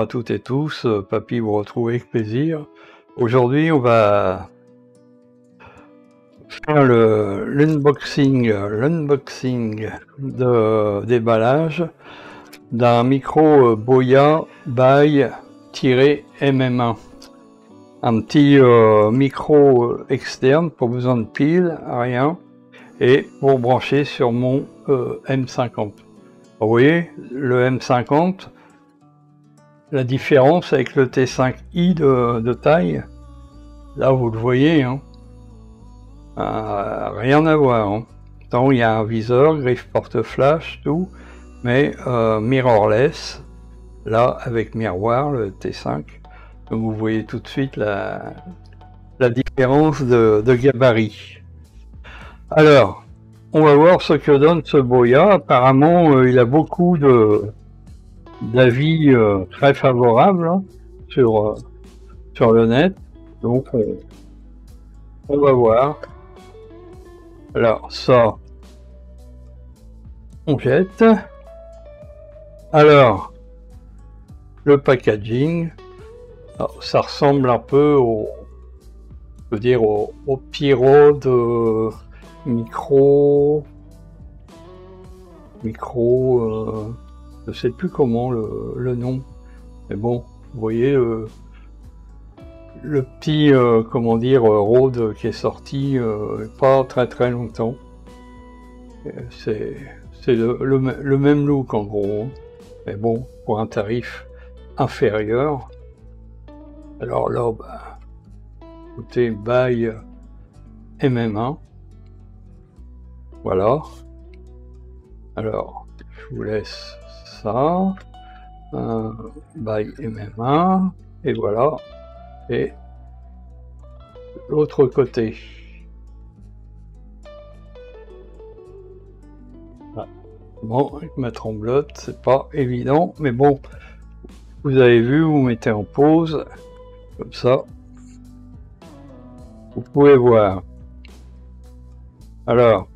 à toutes et tous, Papy vous retrouve avec plaisir. Aujourd'hui on va faire l'unboxing de déballage d'un micro Boya by-MM1. Un petit micro externe, pas besoin de pile, rien, et pour brancher sur mon M50. Vous voyez, le M50, la différence avec le T5i de taille, là vous le voyez, hein, rien à voir. Hein. Tant il y a un viseur, griffe porte-flash, tout, mais mirrorless, là avec miroir, le T5. Donc vous voyez tout de suite la différence de gabarit. Alors, on va voir ce que donne ce Boya. Apparemment, il a beaucoup d'avis très favorables hein, sur le net. Donc, on va voir. Alors, ça, on jette. Alors, le packaging. Alors, ça ressemble un peu au Pyro de micro, je sais plus comment le nom, mais bon, vous voyez le petit comment dire Rode qui est sorti pas très longtemps. C'est le même look en gros, mais bon, pour un tarif inférieur. Alors là, bah, écoutez, by MM1. Voilà. Alors, je vous laisse ça. By MM1. Et voilà. Et l'autre côté. Ah. Bon, avec ma tremblote, c'est pas évident. Mais bon, vous avez vu, vous mettez en pause. Comme ça. Vous pouvez voir. Alors.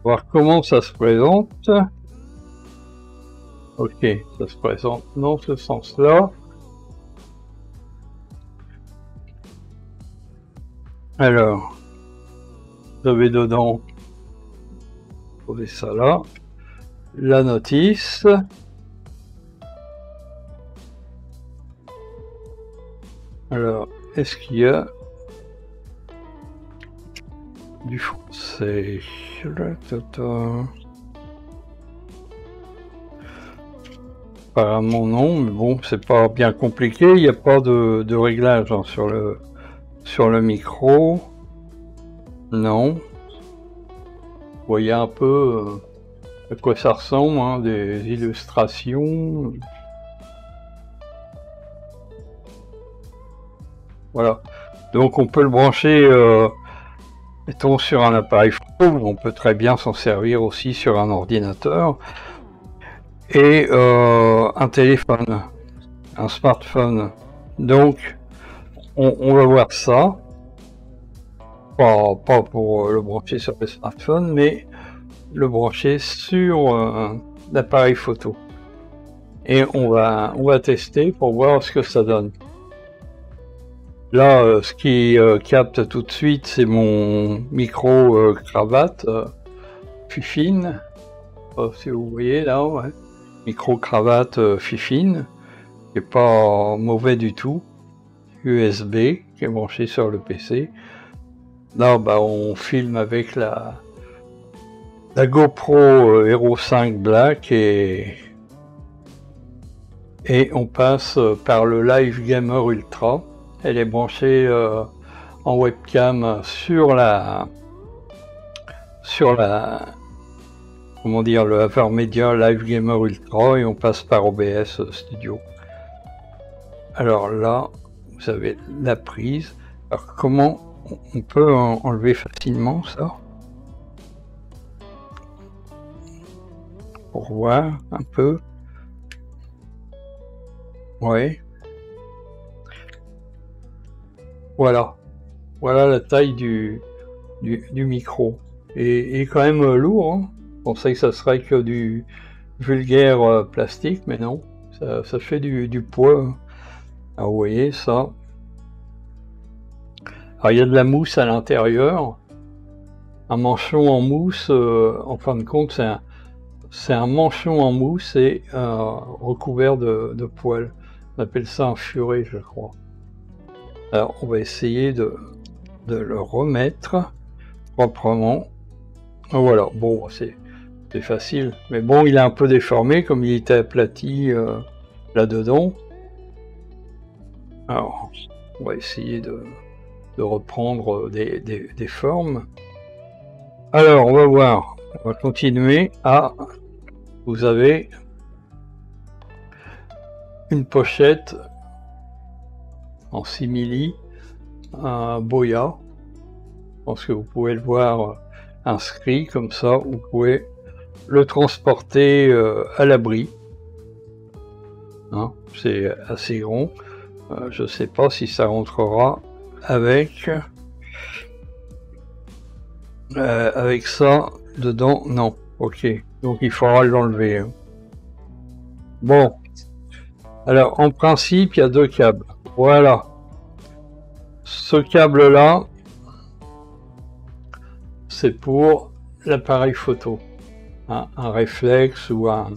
Voir comment ça se présente. Ok, ça se présente dans ce sens-là. Alors, vous avez dedans, posez ça là, la notice. Alors, est-ce qu'il y a du français? Apparemment non, mais bon, c'est pas bien compliqué, il n'y a pas de réglage hein, sur le micro. Non. Vous voyez un peu à quoi ça ressemble, hein, des illustrations. Voilà. Donc on peut le brancher mettons sur un appareil photo, on peut très bien s'en servir aussi sur un ordinateur et un téléphone, un smartphone. Donc on va voir ça, pas pour le brancher sur le smartphone, mais le brancher sur l'appareil photo. Et on va tester pour voir ce que ça donne. Là, ce qui capte tout de suite, c'est mon micro cravate Fifine. Si vous voyez là, ouais. Micro cravate Fifine, qui est pas mauvais du tout. USB, qui est branché sur le PC. Là, bah, on filme avec la GoPro Hero 5 Black et on passe par le Live Gamer Ultra. Elle est branchée en webcam sur la comment dire, le AverMedia Live Gamer Ultra et on passe par OBS Studio. Alors là, vous avez la prise. Alors comment on peut enlever facilement ça? Pour voir un peu. Ouais. Voilà. Voilà la taille du micro. Et quand même lourd, hein. Je pensais que ça serait que du vulgaire plastique, mais non, ça fait du poids. Alors vous voyez ça. Alors il y a de la mousse à l'intérieur. Un manchon en mousse, en fin de compte, c'est un manchon en mousse et recouvert de poils. On appelle ça un furet, je crois. Alors on va essayer de le remettre proprement. Voilà, bon, c'est facile. Mais bon, il est un peu déformé, comme il était aplati là-dedans. Alors, on va essayer de reprendre des formes. Alors, on va voir. On va continuer à... Vous avez une pochette en simili, un boya. Je pense que vous pouvez le voir inscrit comme ça. Vous pouvez le transporter à l'abri. Hein, c'est assez grand. Je ne sais pas si ça rentrera avec ça dedans. Non, ok. Donc il faudra l'enlever. Hein. Bon. Alors en principe, il y a deux câbles. Voilà. Ce câble-là, c'est pour l'appareil photo. Hein, un réflexe ou un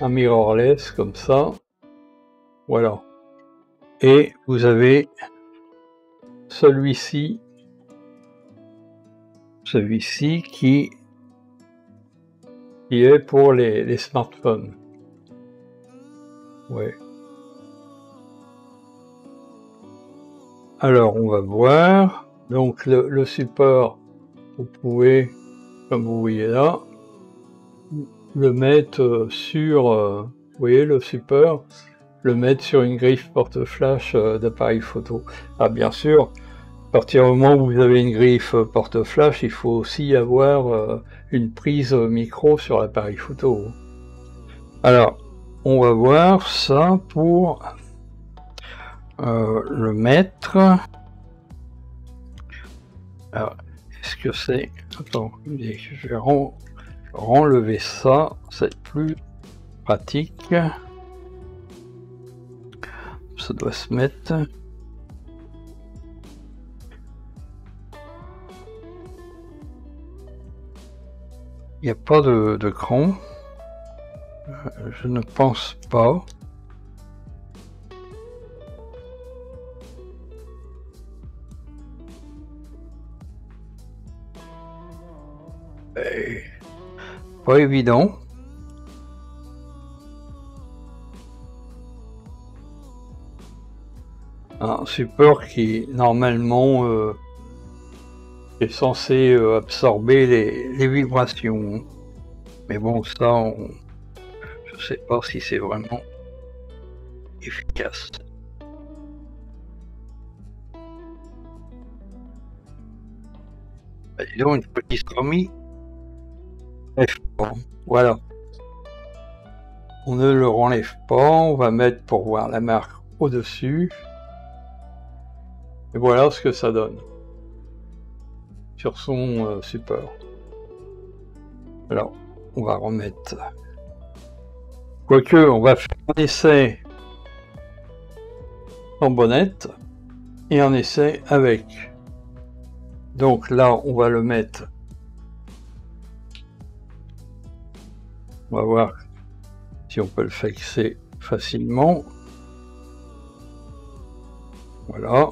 mirrorless comme ça. Voilà. Et vous avez celui-ci qui est pour les smartphones. Ouais. Alors on va voir. Donc le support, vous pouvez, comme vous voyez là, le mettre sur, vous voyez le support, le mettre sur une griffe porte-flash d'appareil photo. Ah bien sûr, à partir du moment où vous avez une griffe porte-flash, il faut aussi avoir une prise micro sur l'appareil photo. Alors, on va voir ça pour le mettre. Alors, est-ce que c'est... Attends, je vais renlever ça, c'est plus pratique. Ça doit se mettre. Il n'y a pas de cran. Je ne pense pas. Pas évident. Un support qui normalement est censé absorber les vibrations. Mais bon, ça, je sais pas si c'est vraiment efficace. Bah, dis donc, une petite remise. Voilà. On ne le renlève pas, on va mettre pour voir la marque au-dessus. Et voilà ce que ça donne sur son support. Alors, on va remettre. Quoique, on va faire un essai en bonnette et un essai avec. Donc là, on va le mettre. On va voir si on peut le fixer facilement. Voilà.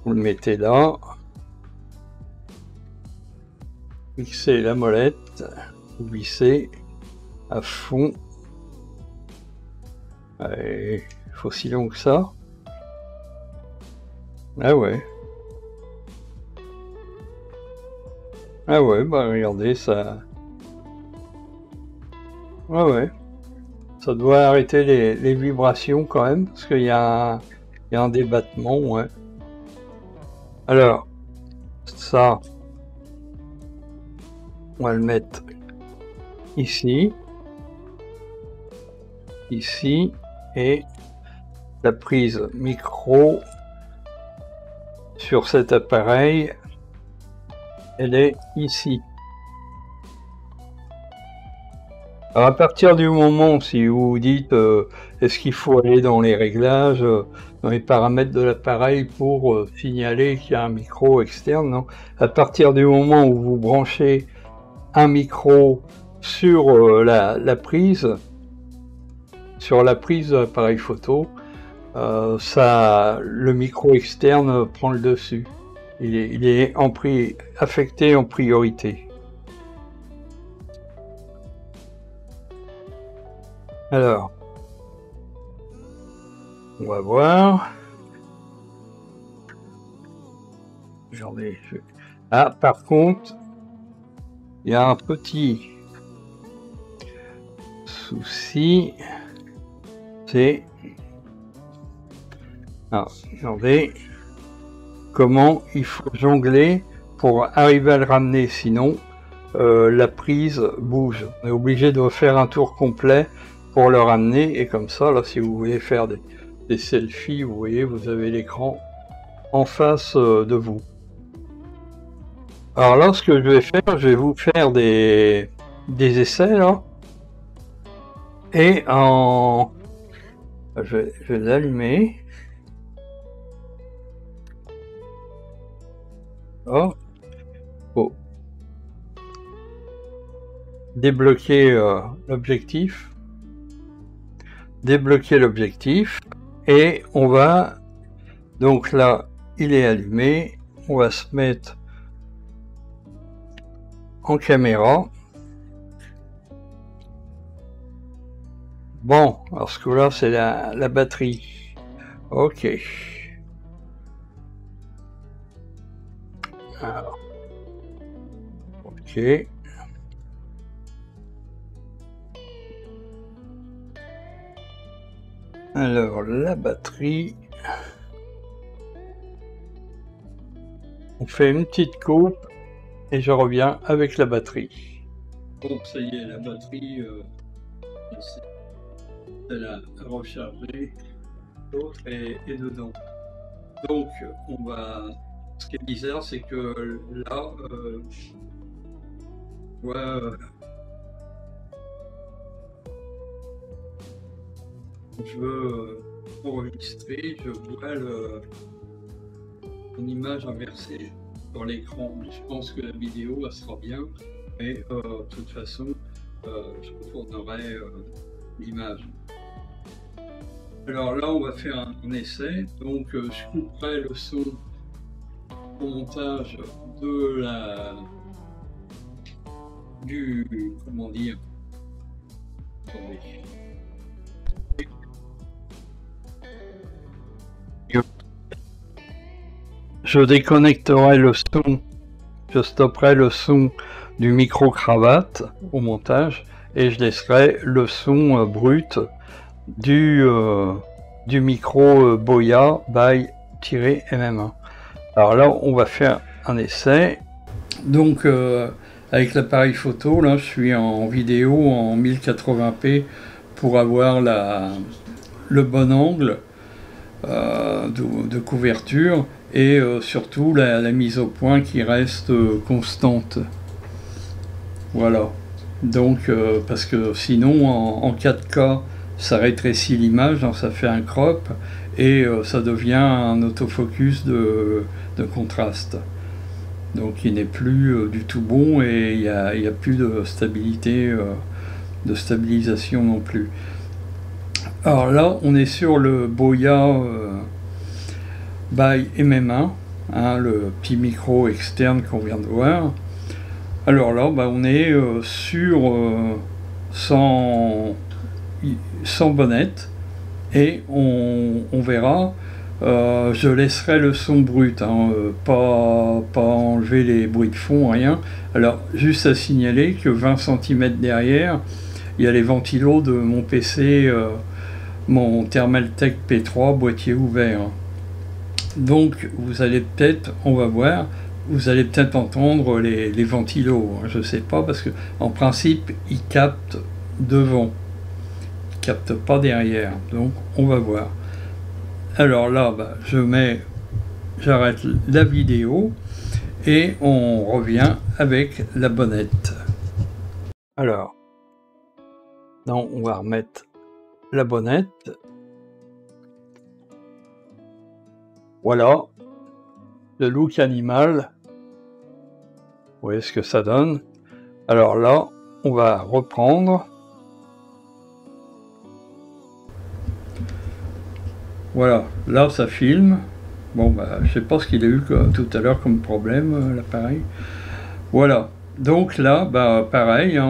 Vous le mettez là. Fixez la molette. Vous vissez à fond. Il faut si long que ça. Ah ouais. Ah ouais, bah regardez, ça... Ouais. Ça doit arrêter les vibrations quand même, parce qu'il y a un débattement, ouais. Alors, ça, on va le mettre ici, et la prise micro sur cet appareil, elle est ici. Alors à partir du moment, si vous vous dites est-ce qu'il faut aller dans les réglages, dans les paramètres de l'appareil pour signaler qu'il y a un micro externe, non. À partir du moment où vous branchez un micro sur la prise, sur la prise de l'appareil photo, le micro externe prend le dessus. Il est affecté en priorité. Alors, on va voir. Ah, par contre, il y a un petit souci. C'est... Alors, regardez comment il faut jongler pour arriver à le ramener, sinon la prise bouge. On est obligé de refaire un tour complet pour le ramener, et comme ça, là, si vous voulez faire des selfies, vous voyez, vous avez l'écran en face de vous. Alors là, ce que je vais faire, je vais vous faire des essais, là, et je vais l'allumer. Oh. Débloquer l'objectif. Débloquer l'objectif. Et on va... Donc là, il est allumé. On va se mettre en caméra. Bon, alors ce coup-là, c'est la batterie. Ok. Alors. Ok. Alors, la batterie. On fait une petite coupe et je reviens avec la batterie. Bon, ça y est, la batterie, elle a rechargé. L'autre est dedans. Donc, on va... Ce qui est bizarre, c'est que là, je veux enregistrer, je vois une image inversée sur l'écran. Je pense que la vidéo elle sera bien, mais de toute façon, je retournerai l'image. Alors là, on va faire un essai. Donc, je couperai le son au montage comment dire, attendez. Je déconnecterai le son, je stopperai le son du micro-cravate au montage et je laisserai le son brut du micro Boya by-MM1. Alors là, on va faire un essai. Donc, avec l'appareil photo, là, je suis en vidéo en 1080p pour avoir le bon angle de couverture et surtout la mise au point qui reste constante. Voilà. Donc, parce que sinon, en 4K, ça rétrécit l'image, hein, ça fait un crop et ça devient un autofocus de contraste. Donc il n'est plus du tout bon et il n'y a plus de stabilité, de stabilisation non plus. Alors là, on est sur le Boya by MM1, hein, le petit micro externe qu'on vient de voir. Alors là, on est sur 100 bonnette et on verra. Je laisserai le son brut, hein, pas enlever les bruits de fond, rien. Alors, juste à signaler que 20 cm derrière, il y a les ventilos de mon PC, mon Thermaltake P3 boîtier ouvert. Donc, vous allez peut-être, on va voir, vous allez peut-être entendre les ventilos, hein, je sais pas, parce que en principe, ils captent devant, ils captent pas derrière. Donc, on va voir. Alors là, j'arrête la vidéo et on revient avec la bonnette. Alors, Non, on va remettre la bonnette. Voilà, le look animal. Vous voyez ce que ça donne. Alors là, on va reprendre. Voilà, là ça filme. Bon, bah, je sais pas ce qu'il a eu tout à l'heure comme problème, l'appareil. Voilà, donc là, bah, pareil, hein,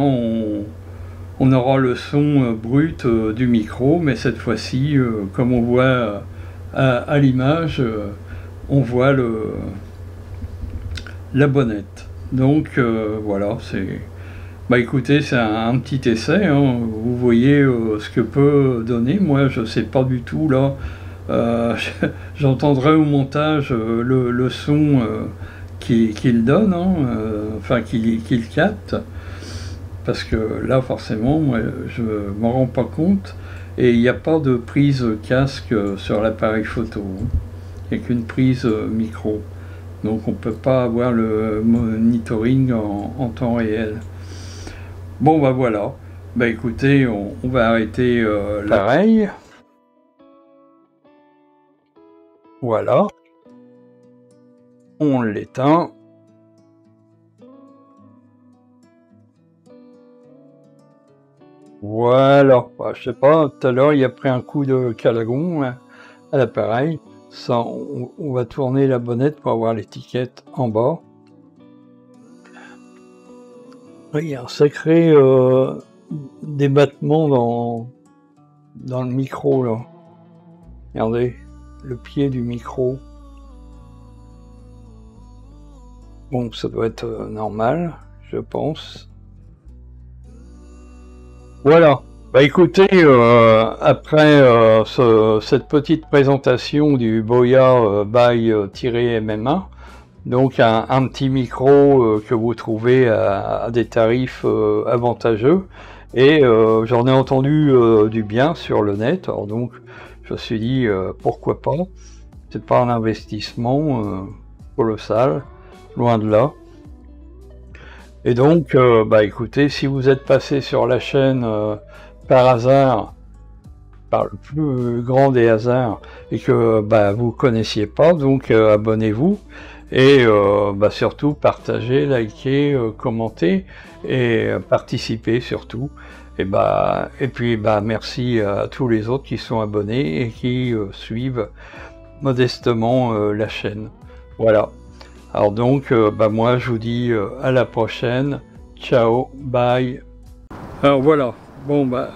on aura le son brut du micro, mais cette fois-ci, comme on voit à l'image, on voit la bonnette. Donc voilà, c'est... Bah écoutez, c'est un petit essai, hein. Vous voyez ce que peut donner. Moi, je sais pas du tout, là. J'entendrai au montage le son qu'il donne, hein, enfin qu'il capte. Parce que là, forcément, moi, je m'en rends pas compte. Et il n'y a pas de prise casque sur l'appareil photo. Il n'y a qu'une prise micro. Donc on ne peut pas avoir le monitoring en temps réel. Bon bah voilà. Bah écoutez, on va arrêter l'appareil. Voilà. On l'éteint. Voilà, bah, je sais pas, tout à l'heure il a pris un coup de calagon à l'appareil. Ça, on va tourner la bonnette pour avoir l'étiquette en bas. Il y a un sacré débattement dans le micro là. Regardez, le pied du micro. Bon, ça doit être normal, je pense. Voilà. Bah écoutez, après cette petite présentation du Boya by-MM1, donc un petit micro que vous trouvez à des tarifs avantageux, et j'en ai entendu du bien sur le net, alors donc je me suis dit pourquoi pas, c'est pas un investissement colossal, loin de là. Et donc, bah écoutez, si vous êtes passé sur la chaîne par hasard, par le plus grand des hasards, et que bah, vous connaissiez pas, donc abonnez-vous, et bah, surtout partagez, likez, commentez, et participez surtout. Et puis bah, merci à tous les autres qui sont abonnés et qui suivent modestement la chaîne. Voilà. Alors donc, bah moi je vous dis à la prochaine, ciao, bye. Alors voilà, bon bah,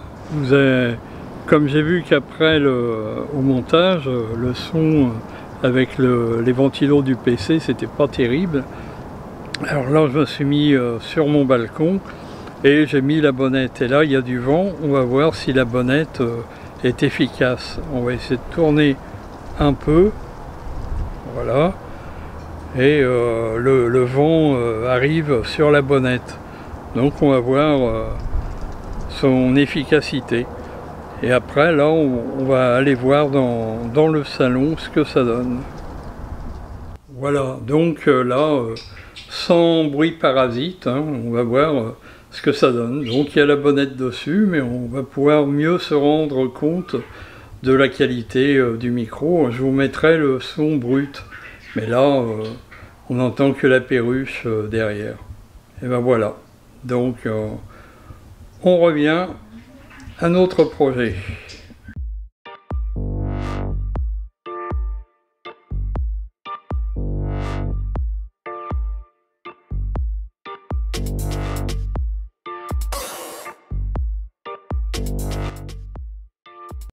comme j'ai vu qu'après au montage, le son avec les ventilos du PC, c'était pas terrible. Alors là, je me suis mis sur mon balcon et j'ai mis la bonnette. Et là, il y a du vent, on va voir si la bonnette est efficace. On va essayer de tourner un peu, voilà. Et le vent arrive sur la bonnette. Donc on va voir son efficacité. Et après là on va aller voir dans le salon ce que ça donne. Voilà, donc là, sans bruit parasite, hein, on va voir ce que ça donne. Donc il y a la bonnette dessus, mais on va pouvoir mieux se rendre compte de la qualité du micro. Je vous mettrai le son brut. Mais là, on n'entend que la perruche derrière. Et ben voilà. Donc, on revient à notre projet.